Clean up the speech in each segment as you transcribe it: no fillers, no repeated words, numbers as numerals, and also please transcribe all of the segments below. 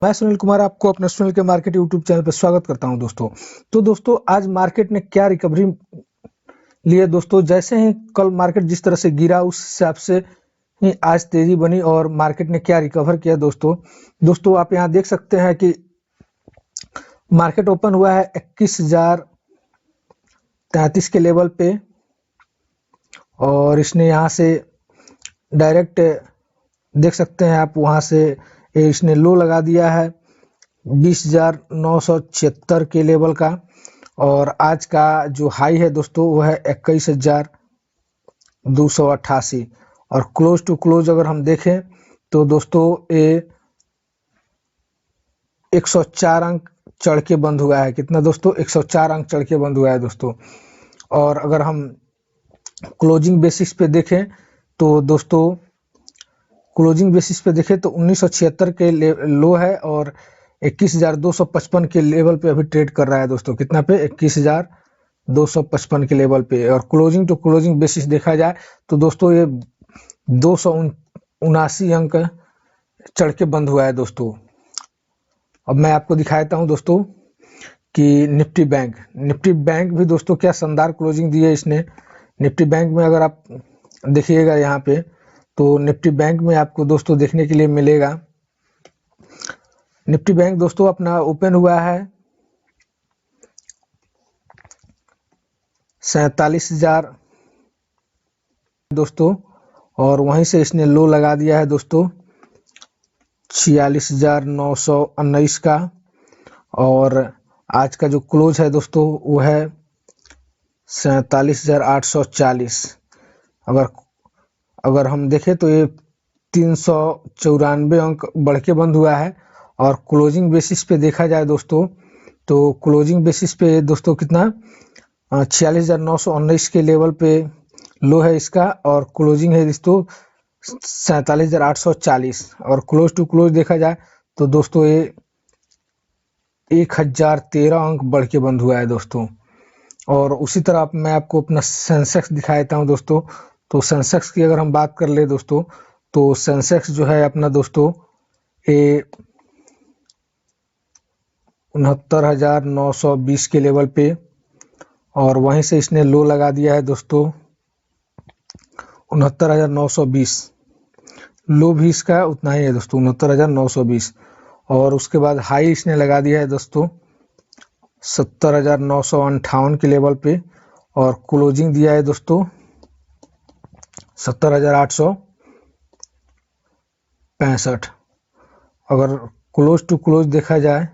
मैं सुनील कुमार आपको अपने सुनील के मार्केट यूट्यूब चैनल पर स्वागत करता हूं दोस्तों। तो दोस्तों आज मार्केट ने क्या रिकवरी ली है दोस्तों। जैसे ही कल मार्केट जिस तरह से गिरा उस हिसाब से ही आज तेजी बनी और मार्केट ने क्या रिकवर किया दोस्तों आप यहां देख सकते हैं कि मार्केट ओपन हुआ है 21,033 के लेवल पे और इसने यहां से डायरेक्ट देख सकते हैं आप वहां से इसने लो लगा दिया है 20,976 के लेवल का और आज का जो हाई है दोस्तों वो है 21,288 और क्लोज टू क्लोज अगर हम देखें तो दोस्तों ये 104 अंक चढ़ के बंद हुआ है। कितना दोस्तों? 104 अंक चढ़ के बंद हुआ है दोस्तों। और अगर हम क्लोजिंग बेसिस पे देखें तो दोस्तों क्लोजिंग बेसिस पे देखें तो 1976 के लो है और 21,255 के लेवल पे अभी ट्रेड कर रहा है दोस्तों। कितना पे? 21,255 के लेवल पे। और क्लोजिंग टू क्लोजिंग बेसिस देखा जाए तो दोस्तों ये 279 अंक चढ़ के बंद हुआ है दोस्तों। अब मैं आपको दिखाता हूं दोस्तों कि निफ्टी बैंक भी दोस्तों क्या शानदार क्लोजिंग दी है इसने। निफ्टी बैंक में अगर आप देखिएगा यहाँ पे तो निफ्टी बैंक में आपको दोस्तों देखने के लिए मिलेगा। निफ्टी बैंक दोस्तों अपना ओपन हुआ है 47,000 दोस्तों और वहीं से इसने लो लगा दिया है दोस्तों 46,919 का और आज का जो क्लोज है दोस्तों वो है 47,840। अगर हम देखें तो ये 394 अंक बढ़ के बंद हुआ है और क्लोजिंग बेसिस पे देखा जाए दोस्तों तो क्लोजिंग बेसिस पे दोस्तों कितना 46,919 के लेवल पे लो है इसका और क्लोजिंग है दोस्तों 47,840 और क्लोज टू क्लोज देखा जाए तो दोस्तों ये 1,013 अंक बढ़ के बंद हुआ है दोस्तों। और उसी तरह मैं आपको अपना सेंसेक्स दिखाता हूं दोस्तों। तो सेंसेक्स की अगर हम बात कर ले दोस्तों तो सेंसेक्स जो है अपना दोस्तों ये 69,920 के लेवल पे और वहीं से इसने लो लगा दिया है दोस्तों 69,920। लो भी इसका उतना ही है दोस्तों 69,920 और उसके बाद हाई इसने लगा दिया है दोस्तों 70,958 के लेवल पे और क्लोजिंग दिया है दोस्तों 70,865। अगर क्लोज टू क्लोज देखा जाए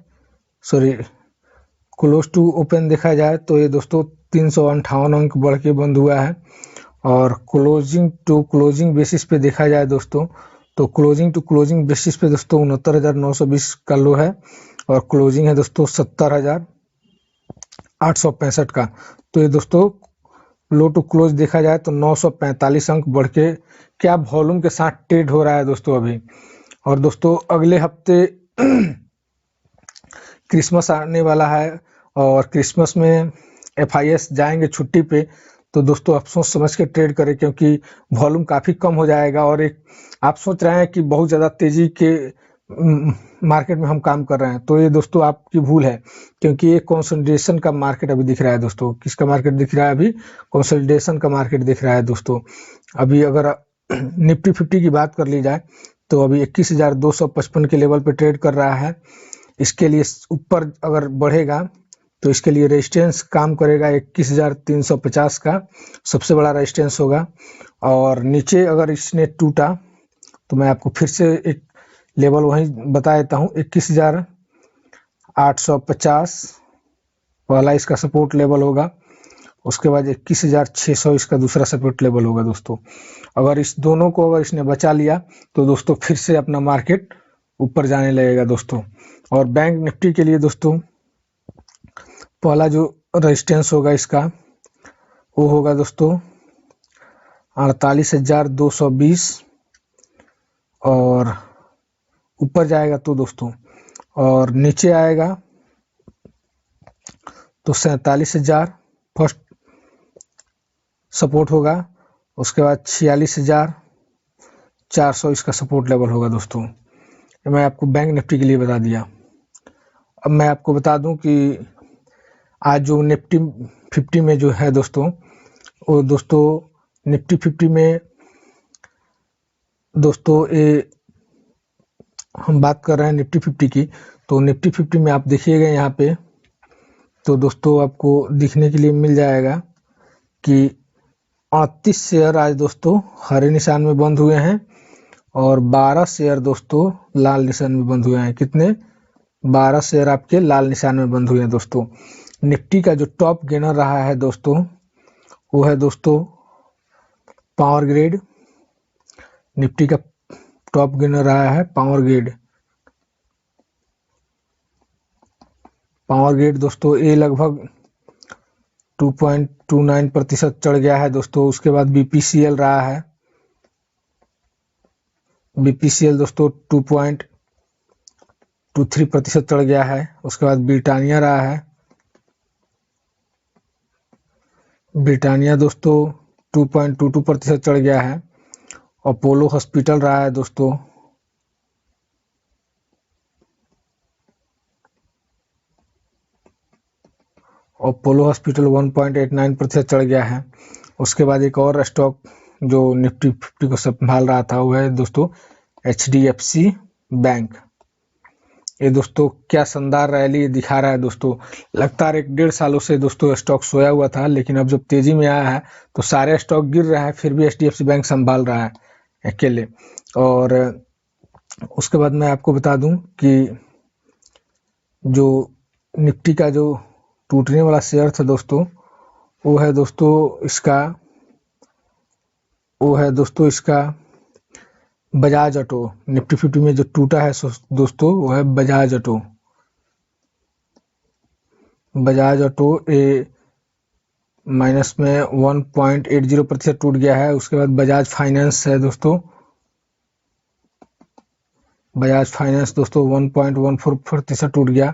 क्लोज टू ओपन देखा जाए तो ये दोस्तों 358 अंक बढ़ के बंद हुआ है और क्लोजिंग टू क्लोजिंग बेसिस पे देखा जाए दोस्तों तो क्लोजिंग टू क्लोजिंग बेसिस पे दोस्तों 69,920 का लो है और क्लोजिंग है दोस्तों 70,865 का। तो ये दोस्तों लो टू क्लोज देखा जाए तो 945 अंक बढ़ के क्या वॉल्यूम के साथ ट्रेड हो रहा है दोस्तों अभी। और दोस्तों अगले हफ्ते क्रिसमस आने वाला है और क्रिसमस में FIS जाएंगे छुट्टी पे तो दोस्तों आप सोच समझ के ट्रेड करें क्योंकि वॉल्यूम काफ़ी कम हो जाएगा और एक आप सोच रहे हैं कि बहुत ज़्यादा तेज़ी के मार्केट में हम काम कर रहे हैं तो ये दोस्तों आपकी भूल है क्योंकि ये कंसोलिडेशन का मार्केट अभी दिख रहा है दोस्तों। किसका मार्केट दिख रहा है? अभी कंसोलिडेशन का मार्केट दिख रहा है दोस्तों। अभी अगर निफ्टी 50 की बात कर ली जाए तो अभी 21,255 के लेवल पे ट्रेड कर रहा है। इसके लिए ऊपर अगर बढ़ेगा तो इसके लिए रेजिस्टेंस काम करेगा 21,350 का सबसे बड़ा रेजिस्टेंस होगा और नीचे अगर इसने टूटा तो मैं आपको फिर से एक लेवल वहीं बता देता हूँ 21,850 वाला इसका सपोर्ट लेवल होगा। उसके बाद 21,600 इसका दूसरा सपोर्ट लेवल होगा दोस्तों। अगर इस दोनों को अगर इसने बचा लिया तो दोस्तों फिर से अपना मार्केट ऊपर जाने लगेगा दोस्तों। और बैंक निफ्टी के लिए दोस्तों पहला जो रेजिस्टेंस होगा इसका वो होगा दोस्तों 48,220 और ऊपर जाएगा तो दोस्तों और नीचे आएगा तो 47,000 फर्स्ट सपोर्ट होगा। उसके बाद 46,400 इसका सपोर्ट लेवल होगा दोस्तों। मैं आपको बैंक निफ्टी के लिए बता दिया। अब मैं आपको बता दूं कि आज जो निफ्टी 50 में जो है दोस्तों, वो दोस्तों निफ्टी 50 में दोस्तों ये हम बात कर रहे हैं निफ्टी 50 की। तो निफ्टी 50 में आप देखिएगा यहाँ पे, तो दोस्तों आपको दिखने के लिए मिल जाएगा कि 38 शेयर आज दोस्तों हरे निशान में बंद हुए हैं और 12 शेयर दोस्तों लाल निशान में बंद हुए हैं। कितने? 12 शेयर आपके लाल निशान में बंद हुए हैं दोस्तों। निफ्टी का जो टॉप गेनर रहा है दोस्तों, वो है दोस्तों पावर ग्रिड। निफ्टी का टॉप गेनर रहा है पावर ग्रिड। पावर ग्रिड दोस्तों ये लगभग 2.29% चढ़ गया है दोस्तों। उसके बाद बीपीसीएल रहा है, बीपीसीएल दोस्तों 2.23% चढ़ गया है। उसके बाद ब्रिटानिया रहा है, ब्रिटानिया दोस्तों 2.22% चढ़ गया है। अपोलो हॉस्पिटल रहा है दोस्तों, अपोलो हॉस्पिटल 1.89% चढ़ गया है। उसके बाद एक और स्टॉक जो निफ्टी 50 को संभाल रहा था वो है दोस्तों HDFC बैंक। ये दोस्तों क्या शानदार रैली दिखा रहा है दोस्तों। लगातार 1-1.5 सालों से दोस्तों स्टॉक सोया हुआ था, लेकिन अब जब तेजी में आया है तो सारे स्टॉक गिर रहा है, फिर भी HDFC बैंक संभाल रहा है अकेले। और उसके बाद मैं आपको बता दूं कि जो निफ्टी का जो टूटने वाला शेयर था दोस्तों, वो है दोस्तों इसका बजाज ऑटो। निफ्टी 50 में जो टूटा है दोस्तों वो है बजाज ऑटो। बजाज ऑटो ए माइनस में 1.80% टूट गया है। उसके बाद बजाज फाइनेंस है दोस्तों, बजाज फाइनेंस दोस्तों 1.14% टूट गया।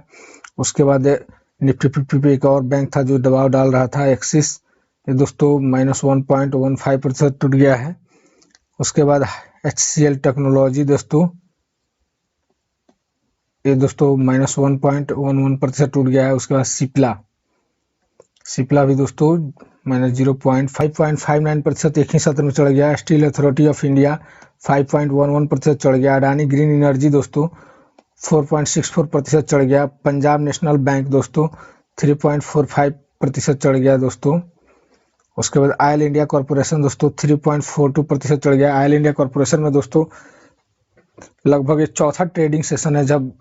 उसके बाद निफ्टी 50 पे एक और बैंक था जो दबाव डाल रहा था, एक्सिस, ये दोस्तों -1.15% टूट गया है। उसके बाद HCL टेक्नोलॉजी दोस्तों, ये दोस्तों -1.11% टूट गया है। उसके बाद सिप्ला भी दोस्तों -0.559% एक ही सत्र में चढ़ गया। स्टील अथॉरिटी ऑफ इंडिया 5.11% चढ़ गया। अडानी ग्रीन एनर्जी दोस्तों 4.64% चढ़ गया। पंजाब नेशनल बैंक दोस्तों 3.45% चढ़ गया दोस्तों। उसके बाद ऑयल इंडिया कॉर्पोरेशन दोस्तों 3.42% चढ़ गया। ऑयल इंडिया कॉर्पोरेशन में दोस्तों लगभग ये चौथा ट्रेडिंग सेशन है जब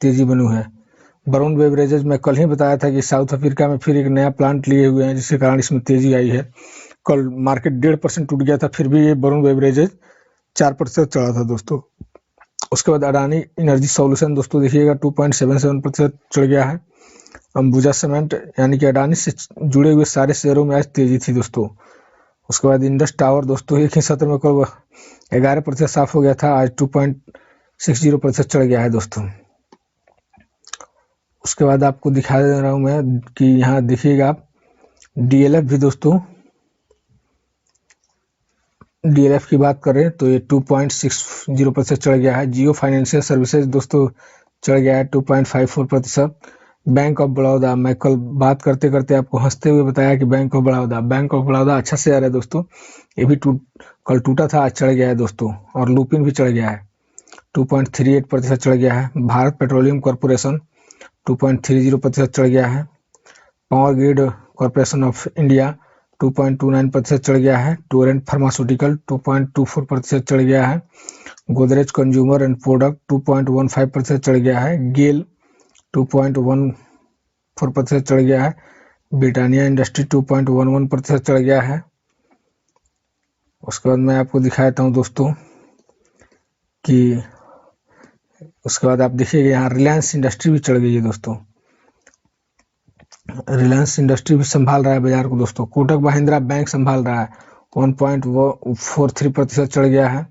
तेजी बनी है। वरुण बेवरेजेज में कल ही बताया था कि साउथ अफ्रीका में फिर एक नया प्लांट लिए हुए हैं, जिसके कारण इसमें तेजी आई है। कल मार्केट 1.5% टूट गया था, फिर भी ये वरुण बेवरेजेज 4% चढ़ा था दोस्तों। उसके बाद अडानी एनर्जी सॉल्यूशन दोस्तों देखिएगा 2.77% चढ़ गया है। अंबुजा सीमेंट यानी कि अडानी से जुड़े हुए सारे शेयरों में आज तेजी थी दोस्तों। उसके बाद इंडस टावर दोस्तों एक ही सत्र में कल 11% साफ हो गया था, आज 2.60% चढ़ गया है दोस्तों। उसके बाद आपको दिखा दे रहा हूं मैं कि यहाँ देखिएगा आप DLF भी दोस्तों, DLF की बात करें तो ये 2.60% चढ़ गया है। जियो फाइनेंशियल सर्विसेज दोस्तों चढ़ गया है 2.54%। बैंक ऑफ बड़ौदा, मैं कल बात करते करते आपको हंसते हुए बताया कि बैंक ऑफ बड़ौदा अच्छा शेयर है दोस्तों। ये भी कल टूटा था, आज चढ़ गया है दोस्तों। और लुपिन भी चढ़ गया है 2.38% चढ़ गया है। भारत पेट्रोलियम कॉर्पोरेशन 2.30% चढ़ गया है। Power grid corporation of India 2.29% चढ़ गया है। टोरेंट फार्मास्यूटिकल 2.24% चढ़ गया है। गोदरेज कंज्यूमर एंड प्रोडक्ट 2.15% चढ़ गया है। गेल 2.14% चढ़ गया है। ब्रिटानिया इंडस्ट्री 2.11% चढ़ गया है। उसके बाद मैं आपको दिखाता हूं दोस्तों कि उसके बाद आप देखिएगा यहाँ रिलायंस इंडस्ट्री भी चढ़ गई है दोस्तों। रिलायंस इंडस्ट्री भी संभाल रहा है बाजार को दोस्तों। कोटक महिंद्रा बैंक संभाल रहा है 1.43% चढ़ गया है।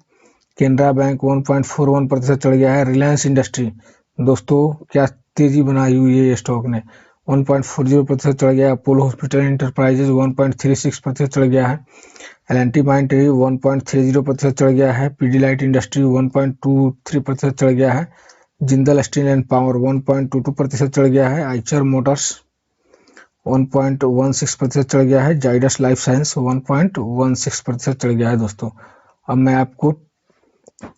केनरा बैंक 1.41% चढ़ गया है। रिलायंस इंडस्ट्री दोस्तों क्या तेजी बनाई हुई है स्टॉक ने, 1.40% चढ़ गया है। अपोलो हॉस्पिटल इंटरप्राइजेज 1.36% चढ़ गया है। L&T Mindtree 1.30% चढ़ गया है। पीडीलाइट इंडस्ट्री 1.23% चढ़ गया है। जिंदल स्टील एंड पावर 1.22% चढ़ गया है। आइचर मोटर्स 1.16% चढ़ गया है। जाइडस लाइफ साइंस 1.16% चढ़ गया है दोस्तों। अब मैं आपको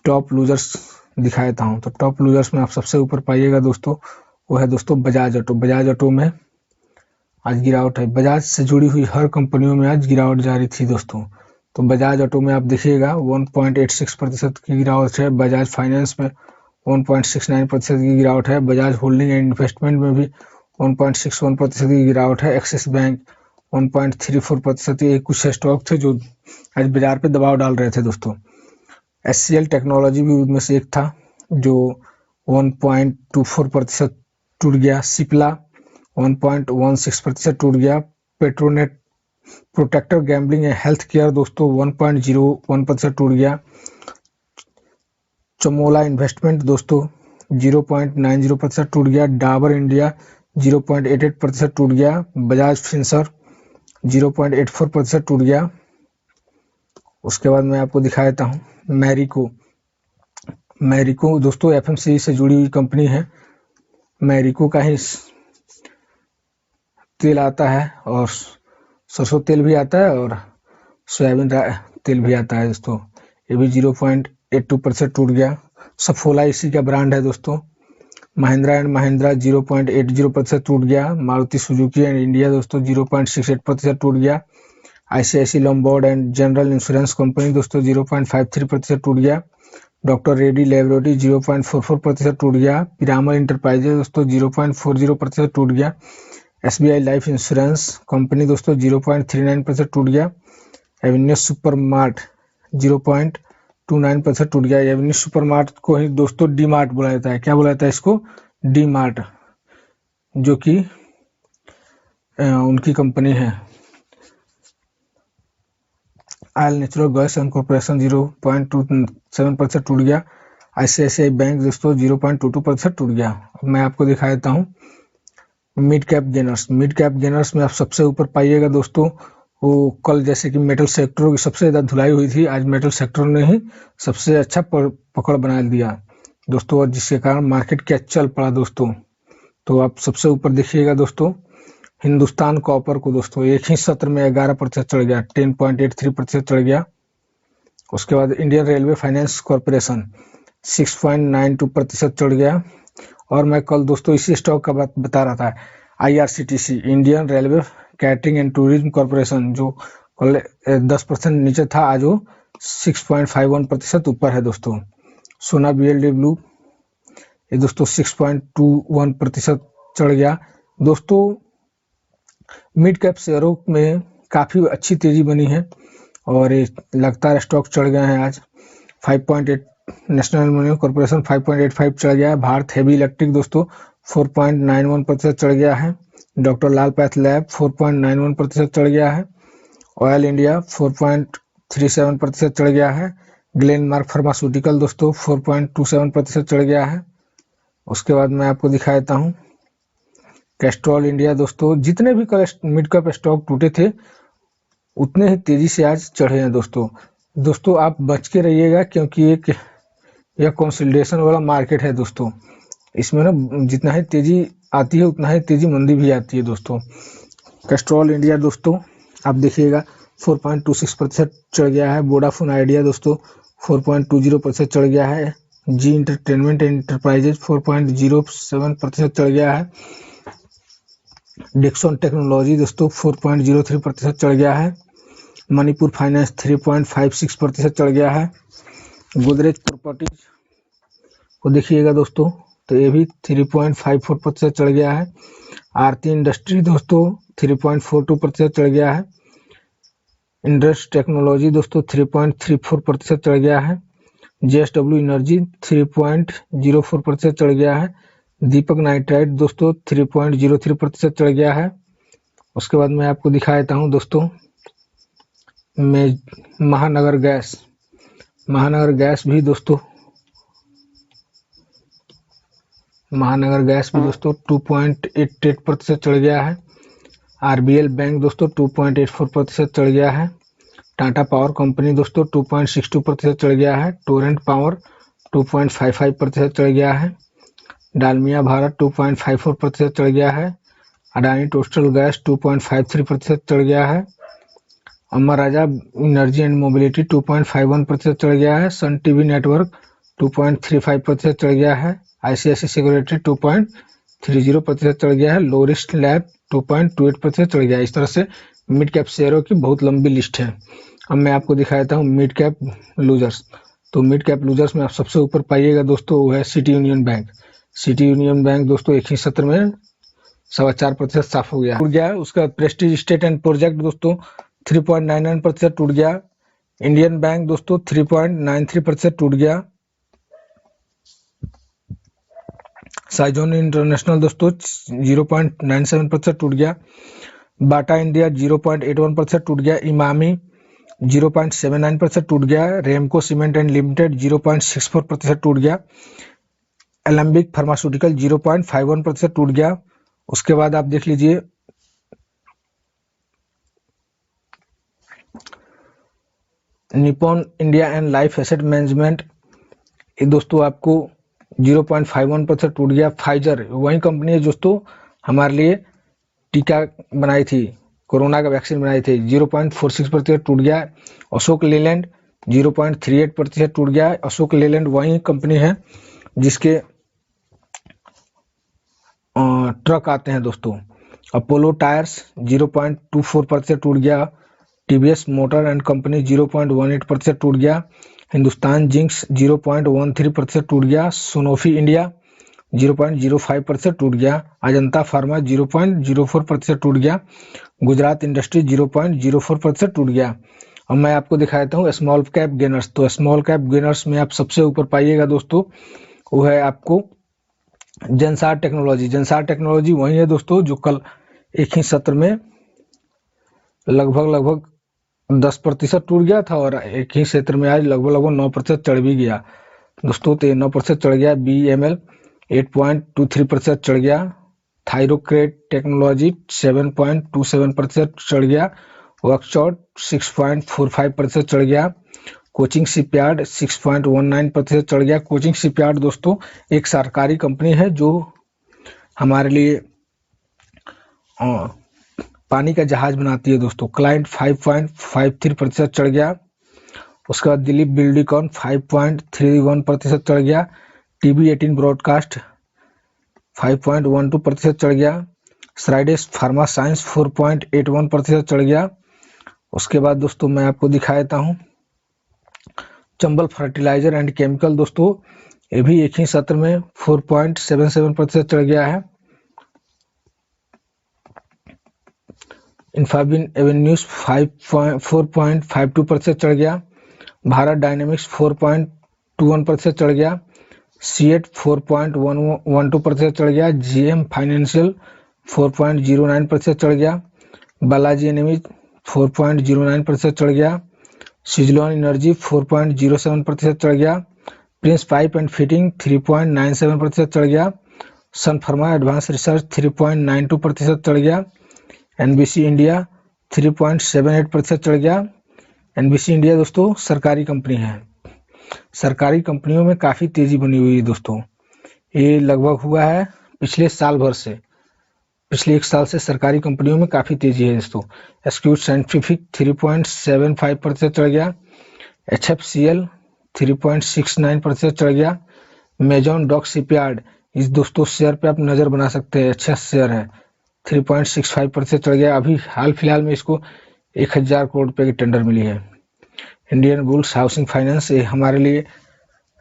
टॉप लूजर्स दिखा देता हूँ। तो टॉप लूजर्स में आप सबसे ऊपर पाइएगा दोस्तों, वो है दोस्तों बजाज ऑटो। बजाज ऑटो में आज गिरावट है। बजाज से जुड़ी हुई हर कंपनियों में आज गिरावट जारी थी दोस्तों। तो बजाज ऑटो में आप देखिएगा 1.86% की गिरावट है। बजाज फाइनेंस में 1.69% की गिरावट है। बजाज होल्डिंग एंड इन्वेस्टमेंट में भी 1.61% की गिरावट है। Axis bank 1.34%। ये कुछ स्टॉक थे जो आज बाजार पे दबाव डाल रहे थे दोस्तों। एचसीएल टेक्नोलॉजी भी उनमें से एक था जो 1.24% टूट गया। सिप्ला 1.16% टूट गया। Petronet protector gambling and health care दोस्तों 1.01% टूट गया। चमोला इन्वेस्टमेंट दोस्तों 0.90% टूट गया। डाबर इंडिया 0.88% टूट गया। बजाज फिंसर 0.84% टूट गया। उसके बाद मैं आपको दिखा देता हूँ मैरिको। मैरिको दोस्तों एफएमसीजी से जुड़ी हुई कंपनी है। मैरिको का ही तेल आता है और सरसों तेल भी आता है और सोयाबीन तेल भी आता है दोस्तों। ये भी 0.82% टूट गया। सफोला इसी का ब्रांड है दोस्तों। महिंद्रा एंड महिंद्रा 0.80% टूट गया। मारुति सुजुकी एंड इंडिया दोस्तों 0.68% टूट गया। ICICI Lombard and general insurance company दोस्तों 0.53% टूट गया। डॉक्टर रेड्डी लेबोरेटरी 0.44% टूट गया। पिरामल इंटरप्राइजेज दोस्तों 0.40% टूट गया। एसबीआई लाइफ इंश्योरेंस कंपनी दोस्तों 0.39% टूट गया। एवेन्यू सुपर मार्ट 0.29% टूट गया। एवेन्यू सुपर मार्ट को ही दोस्तों डी मार्ट बोला जाता है। क्या बोला जाता है इसको? डी मार्ट, जो कि उनकी कंपनी है। Oil natural gas and corporation 0.27% टूट गया। आईसीआईसीआई बैंक दोस्तों 0.22% टूट गया। अब मैं आपको दिखा देता हूँ mid cap gainers. Mid cap gainers में आप सबसे ऊपर पाइएगा दोस्तों, वो कल जैसे कि मेटल सेक्टरों की सबसे ज़्यादा धुलाई हुई थी, आज मेटल सेक्टर ने ही सबसे अच्छा पकड़ बना दिया दोस्तों, और जिसके कारण मार्केट क्या चल पड़ा दोस्तों। तो आप सबसे ऊपर देखिएगा दोस्तों हिंदुस्तान कॉपर को दोस्तों एक ही सत्र में 11% चढ़ गया, 10.83% चढ़ गया। उसके बाद इंडियन रेलवे फाइनेंस कॉरपोरेशन 6.92% चढ़ गया। और मैं कल दोस्तों इसी स्टॉक का बात बता रहा था, IRCTC Indian railway catering and tourism corporation, जो कल 10% नीचे था, आज वो 6.51% ऊपर है दोस्तों। सोना बीएलडब्ल्यू ये दोस्तों 6.21% चढ़ गया दोस्तों। मिड कैप शेयरों में काफ़ी अच्छी तेजी बनी है और लगातार स्टॉक चढ़ गए हैं आज। 5.8 नेशनल एल्यूमिनियम कॉर्पोरेशन 5.85 चढ़ गया है। भारत हेवी इलेक्ट्रिक दोस्तों 4.91% चढ़ गया है। डॉक्टर लाल पैथ लैब 4.91% चढ़ गया है। ऑयल इंडिया 4.37% चढ़ गया है। ग्लेनमार्क फार्मास्यूटिकल दोस्तों 4.27% चढ़ गया है। उसके बाद मैं आपको दिखा देता हूँ कैस्ट्रॉल इंडिया दोस्तों। जितने भी कल मिड कैप स्टॉक टूटे थे उतने ही तेजी से आज चढ़े हैं दोस्तों आप बच के रहिएगा, क्योंकि यह कंसोलिडेशन वाला मार्केट है दोस्तों। इसमें ना जितना ही तेजी आती है उतना ही तेजी मंदी भी आती है दोस्तों। कैस्ट्रॉल इंडिया दोस्तों आप देखिएगा 4.26% चढ़ गया है। वोडाफोन आइडिया दोस्तों 4.20% चढ़ गया है। जी इंटरटेनमेंट एंड इंटरप्राइजेज 4.07% चढ़ गया है। डिक्सन टेक्नोलॉजी दोस्तों 4.03% चढ़ गया है। मणिपुर फाइनेंस 3.56% चढ़ गया है। गोदरेज प्रॉपर्टीज को देखिएगा दोस्तों तो ये भी 3.54% चढ़ गया है। आरती इंडस्ट्री दोस्तों 3.42% चढ़ गया है। इंडस टेक्नोलॉजी दोस्तों 3.34% चढ़ गया है। जेएसडब्ल्यू एनर्जी 3.04% चढ़ गया है। दीपक नाइट्राइट दोस्तों 3.03% चढ़ गया है। उसके बाद मैं आपको दिखा देता हूँ दोस्तों मैं महानगर गैस भी दोस्तों 2.88% चढ़ गया है। आरबीएल बैंक दोस्तों 2.84% चढ़ गया है। टाटा पावर कंपनी दोस्तों 2.62% चढ़ गया है। टोरेंट पावर 2.55% चढ़ गया है। डालमिया भारत 2.54% चढ़ गया है। अडानी टोस्टल गैस 2.53% चढ़ गया है। अमर राजा एनर्जी एंड मोबिलिटी 2.51% चढ़ गया है। सन टीवी नेटवर्क 2.35% चढ़ गया है। आईसीआईसी सिक्योरिटी 2.30% चढ़ गया है। लोरिस्ट लैब 2.28% चढ़ गया है। इस तरह से मिड कैप शेयरों की बहुत लंबी लिस्ट है। अब मैं आपको दिखाता हूँ मिड कैप लूजर्स। तो मिड कैप लूजर्स में आप सबसे ऊपर पाइएगा दोस्तों वो है city union bank. City union bank दोस्तों एक ही सत्र में 4.25% साफ हो गया टूट गया। उसका प्रेस्टीज स्टेट एंड प्रोजेक्ट दोस्तों 3.99% टूट गया। इंडियन बैंक दोस्तों 3.93% टूट गया। साइजोन इंटरनेशनल दोस्तों 0.97% टूट गया। बाटा इंडिया 0.81% टूट गया। इमामी 0.79% टूट गया। रेमको सीमेंट एंड लिमिटेड 0.64% टूट गया। एलम्बिक फार्मास्यूटिकल 0.51% टूट गया। उसके बाद आप देख लीजिए Nippon India and life asset management ये दोस्तों आपको 0.51% टूट गया। फाइजर वही कंपनी है दोस्तों हमारे लिए टीका बनाई थी, कोरोना का वैक्सीन बनाई थी, 0.46% टूट गया। अशोक लेलैंड 0.38% टूट गया। अशोक लेलैंड वही कंपनी है जिसके ट्रक आते हैं दोस्तों। अपोलो टायर्स 0.24% टूट गया। टीवीएस मोटर एंड कंपनी 0.18% टूट गया। हिंदुस्तान जिंक्स 0.13% टूट गया। सोनोफी इंडिया 0.05% टूट गया। अजंता फार्मा 0.04% टूट गया। गुजरात इंडस्ट्री 0.04% टूट गया। अब मैं आपको दिखाता हूँ स्मॉल कैप गेनर्स। तो स्मॉल कैप गेनर्स में आप सबसे ऊपर पाइएगा दोस्तों वो है आपको जेनसार टेक्नोलॉजी। जेनसार टेक्नोलॉजी वही है दोस्तों जो कल एक ही सत्र में लगभग 10% टूट गया था और एक ही क्षेत्र में आज लगभग 9% चढ़ भी गया दोस्तों। तो 9% चढ़ गया। BML 8.23% चढ़ गया। थायरोक्रेट टेक्नोलॉजी 7.27% चढ़ गया। वर्कशॉट 6.45% चढ़ गया। कोचिंग शिपयार्ड 6.19% चढ़ गया। कोचिंग शिपयार्ड दोस्तों एक सरकारी कंपनी है जो हमारे लिए पानी का जहाज बनाती है दोस्तों। क्लाइंट 5.53% चढ़ गया। उसके बाद दिलीप बिल्डकॉन 5.31% चढ़ गया। TB18 ब्रॉडकास्ट 5.12% चढ़ गया। स्राइडेस फार्मा साइंस 4.81% चढ़ गया। उसके बाद दोस्तों मैं आपको दिखाता हूँ चंबल फर्टिलाइजर एंड केमिकल दोस्तों ये भी एक ही सत्र में 4.77% चढ़ गया है। इन्फाबिन एवेन्यूज 4.52% चढ़ गया। भारत डायनेमिक्स 4.21% चढ़ गया। सीएट 4.12% चढ़ गया। GM फाइनेंशियल 4.09% चढ़ गया। बालाजी एनिमिज 4.09% चढ़ गया। सिजलॉन एनर्जी 4.07% चढ़ गया। प्रिंस पाइप एंड फिटिंग 3.97% चढ़ गया। सन फार्मा एडवांस रिसर्च 3.92% चढ़ गया। NBC इंडिया 3.78% चढ़ गया। NBC इंडिया दोस्तों सरकारी कंपनी है। सरकारी कंपनियों में काफ़ी तेज़ी बनी हुई है दोस्तों। ये लगभग हुआ है पिछले साल भर से, पिछले एक साल से सरकारी कंपनियों में काफ़ी तेज़ी है दोस्तों। एक्यूट साइंटिफिक 3.75% चढ़ गया। HFCL 3.69% चढ़ गया। मेजॉन डॉक शिपयार्ड इस दोस्तों शेयर पे आप नज़र बना सकते हैं, अच्छा शेयर है, 3.65% चढ़ गया। अभी हाल फिलहाल में इसको 1000 करोड़ रुपए की टेंडर मिली है। इंडियन बुल्स हाउसिंग फाइनेंस ये हमारे लिए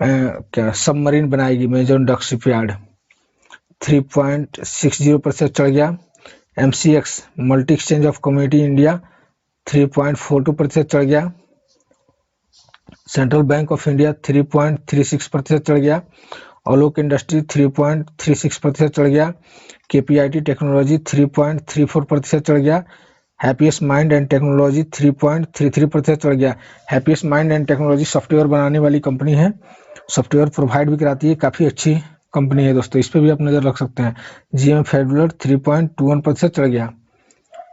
क्या सबमरीन बनाएगी। मेजॉन डॉक शिपयार्ड 3.60% चढ़ गया। MCX multi exchange of community India 3.42% चढ़ गया। सेंट्रल बैंक ऑफ इंडिया 3.36% चढ़ गया। ऑलोक इंडस्ट्री 3.36% चढ़ गया। KPIT टेक्नोलॉजी 3.34% चढ़ गया। हैप्पीएस्ट माइंड एंड टेक्नोलॉजी 3.33% चढ़ गया। Happiest mind and technology software बनाने वाली कंपनी है, सॉफ्टवेयर प्रोवाइड भी कराती है, काफ़ी अच्छी कंपनी है दोस्तों, इस पर भी आप नज़र रख सकते हैं। GM फेडुलर 3.21% चढ़ गया।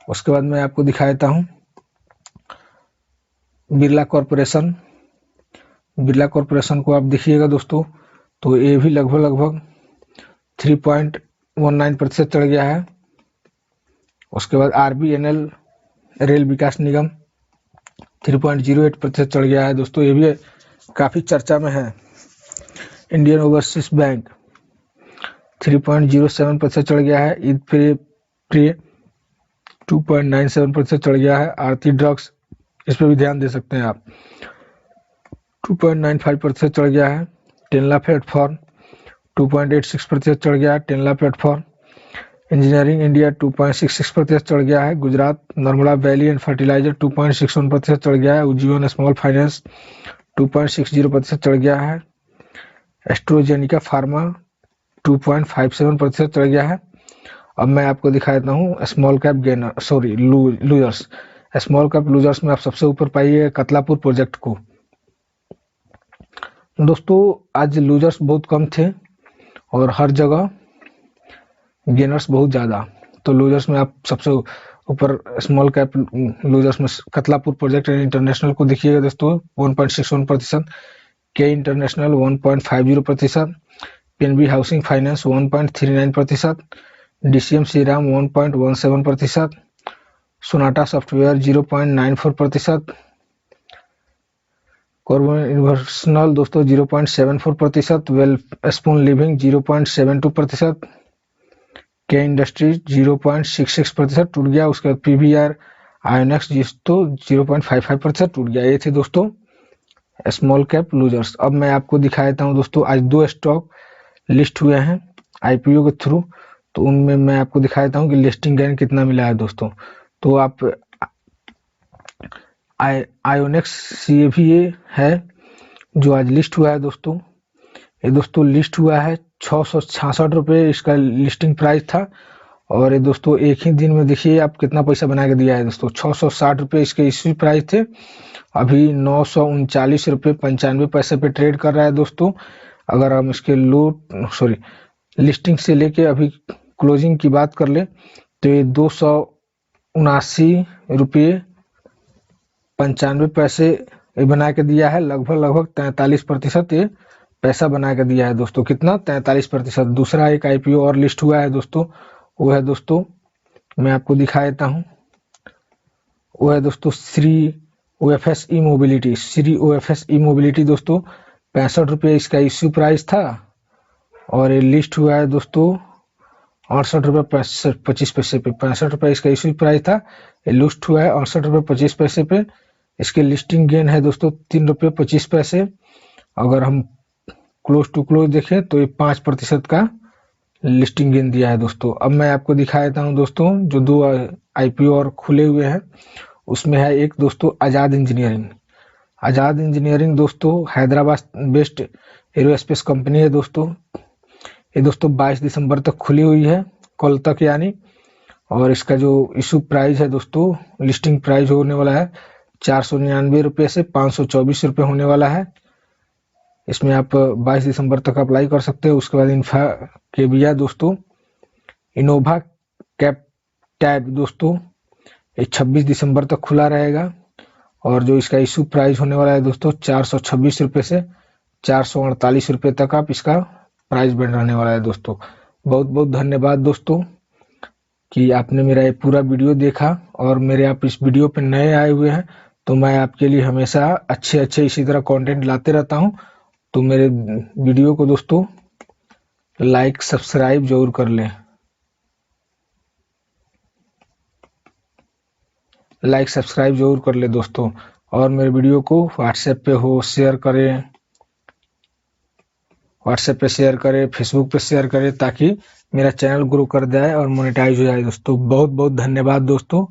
उसके बाद मैं आपको दिखाता हूँ बिरला कॉरपोरेशन को आप देखिएगा दोस्तों, तो ये भी लगभग 3.19% चढ़ गया है। उसके बाद RBNL रेल विकास निगम 3.08% चढ़ गया है दोस्तों, ये भी काफी चर्चा में है। इंडियन ओवरसीज बैंक 3.07% चढ़ गया है। ईद प्रे 2.97% चढ़ गया है। आरती ड्रग्स, इस पर भी ध्यान दे सकते हैं आप, 2.95% चढ़ गया है। टेनला प्लेटफॉर्म 2.86% चढ़ गया है। टेनला प्लेटफॉर्म इंजीनियरिंग इंडिया 2.66% चढ़ गया है। Gujarat Narmada valley and fertiliser 2.61% चढ़ गया है। उज्जीवन स्मॉल फाइनेंस 2.60% चढ़ गया है। एस्ट्रोजेनिका फार्मा 2.57% चढ़ गया है। अब मैं आपको दिखा देता हूँ small cap losers. Small cap losers में आप सबसे ऊपर पाइए कतलापुर प्रोजेक्ट को। दोस्तों आज लूजर्स बहुत कम थे और हर जगह गेनर्स बहुत ज्यादा। तो लूजर्स में आप सबसे ऊपर स्मॉल कैप लूजर्स में कतलापुर प्रोजेक्ट इंटरनेशनल को देखिएगा दोस्तों 1.61%, के international 1.50%, PNB housing finance 1.39%, DCM Shriram 1.17%, Sonata software 0.94%, carbon universal दोस्तों 0.74%, वेलस्पून लिविंग 0.72%, के इंडस्ट्रीज 0.66% टूट गया। उसके बाद पीवीआर आयोनेक्स दोस्तों 0.55% टूट गया। ये थे दोस्तों स्मॉल कैप लूजर्स। अब मैं आपको दिखा देता हूँ दोस्तों, आज 2 स्टॉक लिस्ट हुए हैं आईपीओ के थ्रू, तो उनमें मैं आपको दिखा देता हूँ कि लिस्टिंग गेन कितना मिला है दोस्तों। तो आप आयोनेक्स सीएवीए है जो आज लिस्ट हुआ है दोस्तों। ये दोस्तों लिस्ट हुआ है 666 रुपये इसका लिस्टिंग प्राइस था, और ये दोस्तों एक ही दिन में देखिए आप कितना पैसा बना के दिया है दोस्तों। 660 रुपये इसके इश्यू प्राइस थे, अभी 939 रुपये 95 पैसे पे ट्रेड कर रहा है दोस्तों। अगर हम इसके लिस्टिंग से लेके अभी क्लोजिंग की बात कर ले तो ये 279 रुपये 95 पैसे बना के दिया है। लगभग 43% ये पैसा बना के दिया है दोस्तों। कितना? 43%। दूसरा एक आईपीओ और लिस्ट हुआ है दोस्तों, वो है दोस्तों मैं आपको दिखा देता हूँ, वो है दोस्तों श्री ओएफएस ई मोबिलिटी दोस्तों 65 रुपये इसका इश्यू प्राइस था, और ये लिस्ट हुआ है दोस्तों 68 रुपये 25 पैसे पे। 65 रुपये इसका इश्यू प्राइस था, ये लिस्ट हुआ है 68 रुपये 25 पैसे पे। इसके लिस्टिंग गेन है दोस्तों 3 रुपये 25 पैसे। अगर हम क्लोज टू क्लोज देखें तो ये 5% का लिस्टिंग गेन दिया है दोस्तों। अब मैं आपको दिखा देता हूँ दोस्तों जो 2 आईपीओ और खुले हुए हैं, उसमें है एक दोस्तों आजाद इंजीनियरिंग दोस्तों हैदराबाद बेस्ड एरोस्पेस कंपनी है दोस्तों। ये दोस्तों 22 दिसंबर तक खुली हुई है, कल तक यानी, और इसका जो इशू प्राइस है दोस्तों लिस्टिंग प्राइस होने वाला है 499 रुपये से 524 रुपये होने वाला है। इसमें आप 22 दिसंबर तक अप्लाई कर सकते हो। उसके बाद इन्फाकेविया दोस्तों इनोवा कैप टैब दोस्तों ये 26 दिसंबर तक खुला रहेगा, और जो इसका इशू प्राइस होने वाला है दोस्तों 426 रुपये से 448 रुपये तक आप इसका प्राइस बैंड रहने वाला है दोस्तों। बहुत बहुत धन्यवाद दोस्तों कि आपने मेरा ये पूरा वीडियो देखा, और मेरे आप इस वीडियो पे नए आए हुए हैं तो मैं आपके लिए हमेशा अच्छे इसी तरह कंटेंट लाते रहता हूं। तो मेरे वीडियो को दोस्तों लाइक सब्सक्राइब जरूर कर लें, दोस्तों। और मेरे वीडियो को व्हाट्सएप पे शेयर करें, फेसबुक पे शेयर करें, ताकि मेरा चैनल ग्रो कर जाए और मोनेटाइज हो जाए दोस्तों। बहुत बहुत धन्यवाद दोस्तों,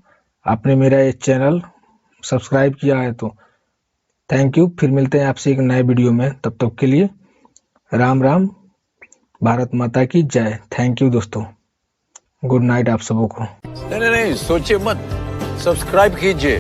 आपने मेरा ये चैनल सब्सक्राइब किया है तो थैंक यू। फिर मिलते हैं आपसे एक नए वीडियो में, तब तक के लिए राम राम, भारत माता की जय। थैंक यू दोस्तों, गुड नाइट आप सबों को। नहीं सोचिए मत, सब्सक्राइब कीजिए।